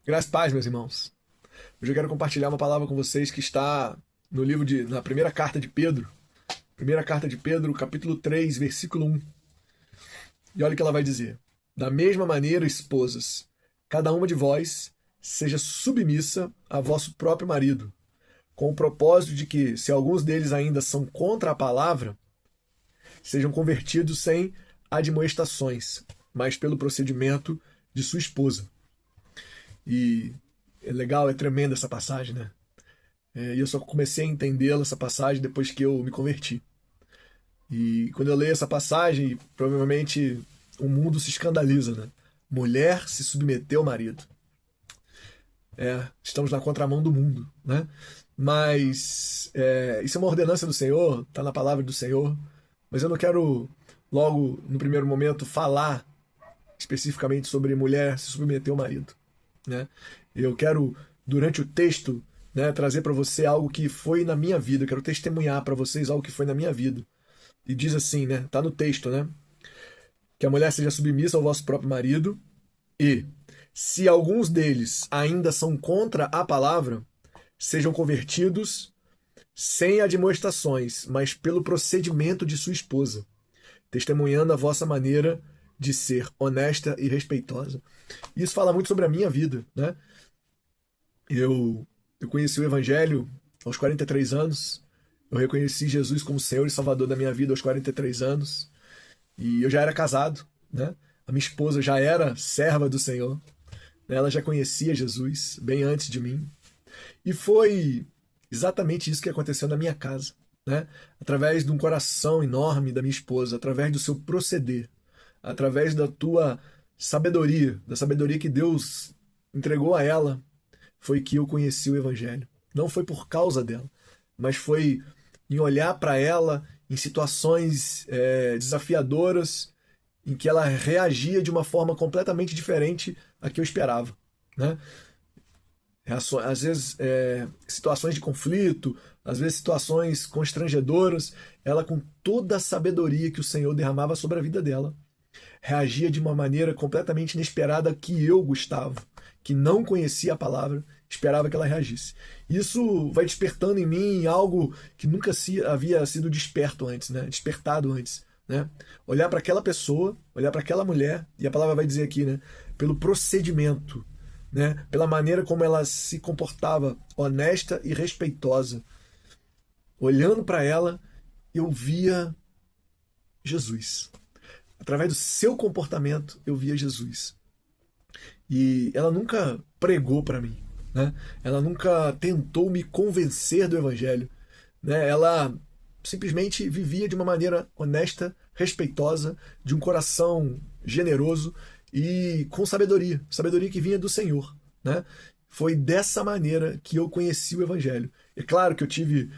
Graças e paz, meus irmãos. Hoje eu quero compartilhar uma palavra com vocês que está no na primeira carta de Pedro. Primeira carta de Pedro, capítulo 3, versículo 1. E olha o que ela vai dizer. Da mesma maneira, esposas, cada uma de vós seja submissa a vosso próprio marido, com o propósito de que, se alguns deles ainda são contra a palavra, sejam convertidos sem admoestações, mas pelo procedimento de sua esposa. E é legal, é tremenda essa passagem, né? E eu só comecei a entendê-la, essa passagem, depois que eu me converti. E quando eu leio essa passagem, provavelmente o mundo se escandaliza, né? Mulher se submeteu ao marido. Estamos na contramão do mundo, né? Mas isso é uma ordenança do Senhor, está na palavra do Senhor. Mas eu não quero, logo no primeiro momento, falar especificamente sobre mulher se submeter ao marido, né? Eu quero, durante o texto, né, trazer para você algo que foi na minha vida. Eu quero testemunhar para vocês algo que foi na minha vida. E diz assim, né? Tá no texto, né? Que a mulher seja submissa ao vosso próprio marido e, se alguns deles ainda são contra a palavra, sejam convertidos sem admoestações, mas pelo procedimento de sua esposa, testemunhando a vossa maneira de ser honesta e respeitosa. Isso fala muito sobre a minha vida, né? Eu conheci o Evangelho aos 43 anos. Eu reconheci Jesus como Senhor e Salvador da minha vida aos 43 anos. E eu já era casado, né? A minha esposa já era serva do Senhor. Ela já conhecia Jesus bem antes de mim. E foi exatamente isso que aconteceu na minha casa, né? Através de um coração enorme da minha esposa, através do seu proceder, através da tua sabedoria, da sabedoria que Deus entregou a ela, foi que eu conheci o Evangelho. Não foi por causa dela, mas foi em olhar para ela em situações desafiadoras, em que ela reagia de uma forma completamente diferente a que eu esperava, né? Às vezes situações de conflito, às vezes situações constrangedoras, ela com toda a sabedoria que o Senhor derramava sobre a vida dela, reagia de uma maneira completamente inesperada que eu, Gustavo, que não conhecia a palavra, esperava que ela reagisse. Isso vai despertando em mim algo que nunca havia sido desperto antes, né? Despertado antes, né? Olhar para aquela pessoa, olhar para aquela mulher, e a palavra vai dizer aqui, né? Pelo procedimento, né? Pela maneira como ela se comportava, honesta e respeitosa. Olhando para ela, eu via Jesus. Através do seu comportamento, eu via Jesus. E ela nunca pregou para mim, né? Ela nunca tentou me convencer do Evangelho, né? Ela simplesmente vivia de uma maneira honesta, respeitosa, de um coração generoso e com sabedoria, sabedoria que vinha do Senhor, né? Foi dessa maneira que eu conheci o Evangelho. É claro que eu tive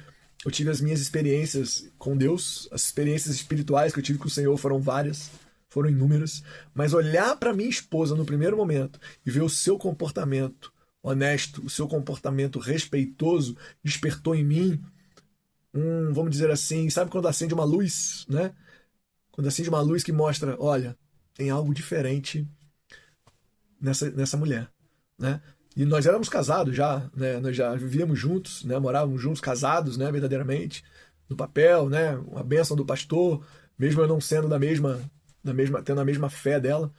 as minhas experiências com Deus, as experiências espirituais que eu tive com o Senhor foram várias, foram inúmeras, mas olhar para minha esposa no primeiro momento e ver o seu comportamento honesto, o seu comportamento respeitoso, despertou em mim vamos dizer assim, sabe quando acende uma luz, né? Quando acende uma luz que mostra, olha, tem algo diferente nessa mulher, né? E nós éramos casados já, né? Nós já vivíamos juntos, né? Morávamos juntos, casados, né? Verdadeiramente, no papel, né? Uma bênção do pastor, mesmo eu não sendo tendo a mesma fé dela,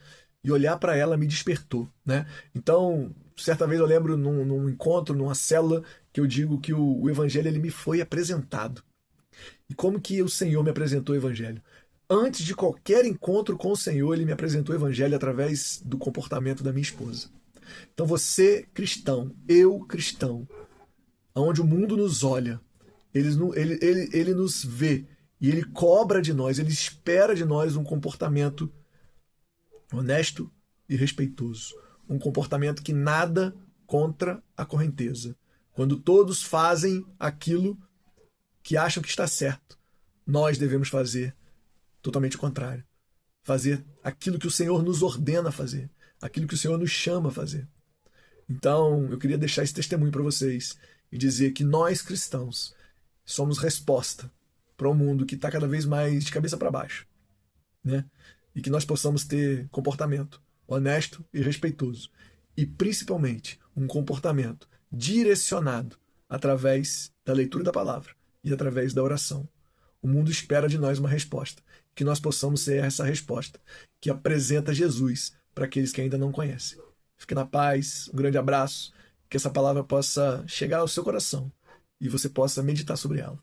e olhar para ela me despertou, né? Então, certa vez eu lembro num encontro, numa célula, que eu digo que o evangelho ele me foi apresentado. E como que o Senhor me apresentou o evangelho? Antes de qualquer encontro com o Senhor, ele me apresentou o evangelho através do comportamento da minha esposa. Então você, cristão, eu, cristão, onde o mundo nos olha, ele nos vê e ele cobra de nós, ele espera de nós um comportamento honesto e respeitoso. Um comportamento que nada contra a correnteza. Quando todos fazem aquilo que acham que está certo, nós devemos fazer totalmente o contrário. Fazer aquilo que o Senhor nos ordena fazer, aquilo que o Senhor nos chama a fazer. Então, eu queria deixar esse testemunho para vocês e dizer que nós cristãos somos resposta para um mundo que está cada vez mais de cabeça para baixo, né? E que nós possamos ter comportamento honesto e respeitoso. e, principalmente, um comportamento direcionado através da leitura da palavra e através da oração. O mundo espera de nós uma resposta, que nós possamos ser essa resposta, que apresenta Jesus para aqueles que ainda não conhecem. Fique na paz, um grande abraço, que essa palavra possa chegar ao seu coração e você possa meditar sobre ela.